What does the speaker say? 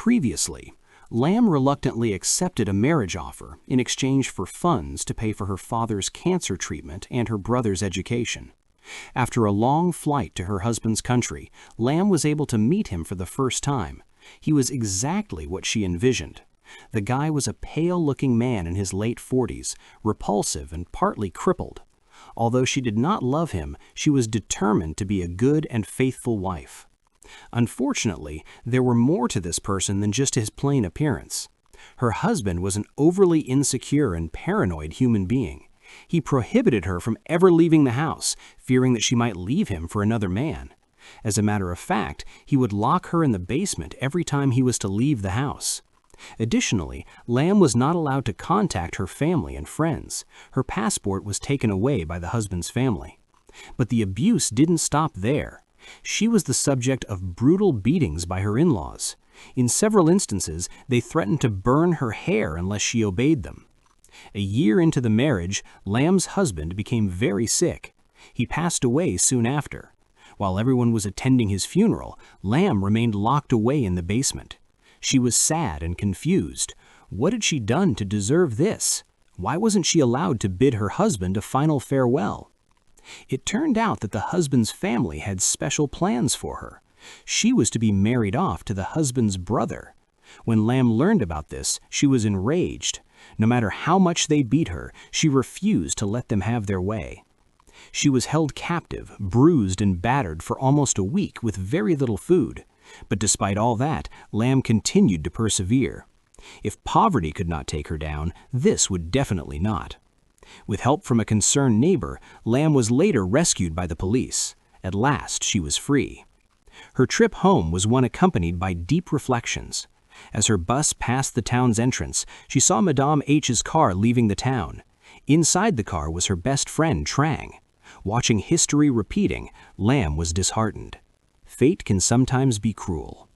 Previously, Lamb reluctantly accepted a marriage offer in exchange for funds to pay for her father's cancer treatment and her brother's education. After a long flight to her husband's country, Lamb was able to meet him for the first time. He was exactly what she envisioned. The guy was a pale-looking man in his late 40s, repulsive and partly crippled. Although she did not love him, she was determined to be a good and faithful wife. Unfortunately, there were more to this person than just his plain appearance. Her husband was an overly insecure and paranoid human being. He prohibited her from ever leaving the house, fearing that she might leave him for another man. As a matter of fact, he would lock her in the basement every time he was to leave the house. Additionally, Lamb was not allowed to contact her family and friends. Her passport was taken away by the husband's family. But the abuse didn't stop there. She was the subject of brutal beatings by her in-laws. In several instances, they threatened to burn her hair unless she obeyed them. A year into the marriage, Lamb's husband became very sick. He passed away soon after. While everyone was attending his funeral, Lamb remained locked away in the basement. She was sad and confused. What had she done to deserve this? Why wasn't she allowed to bid her husband a final farewell? It turned out that the husband's family had special plans for her. She was to be married off to the husband's brother. When Lamb learned about this, she was enraged. No matter how much they beat her, she refused to let them have their way. She was held captive, bruised and battered for almost a week with very little food. But despite all that, Lamb continued to persevere. If poverty could not take her down, this would definitely not. With help from a concerned neighbor, Lamb was later rescued by the police. At last, she was free. Her trip home was one accompanied by deep reflections. As her bus passed the town's entrance, she saw Madame H's car leaving the town. Inside the car was her best friend, Trang. Watching history repeating, Lamb was disheartened. Fate can sometimes be cruel.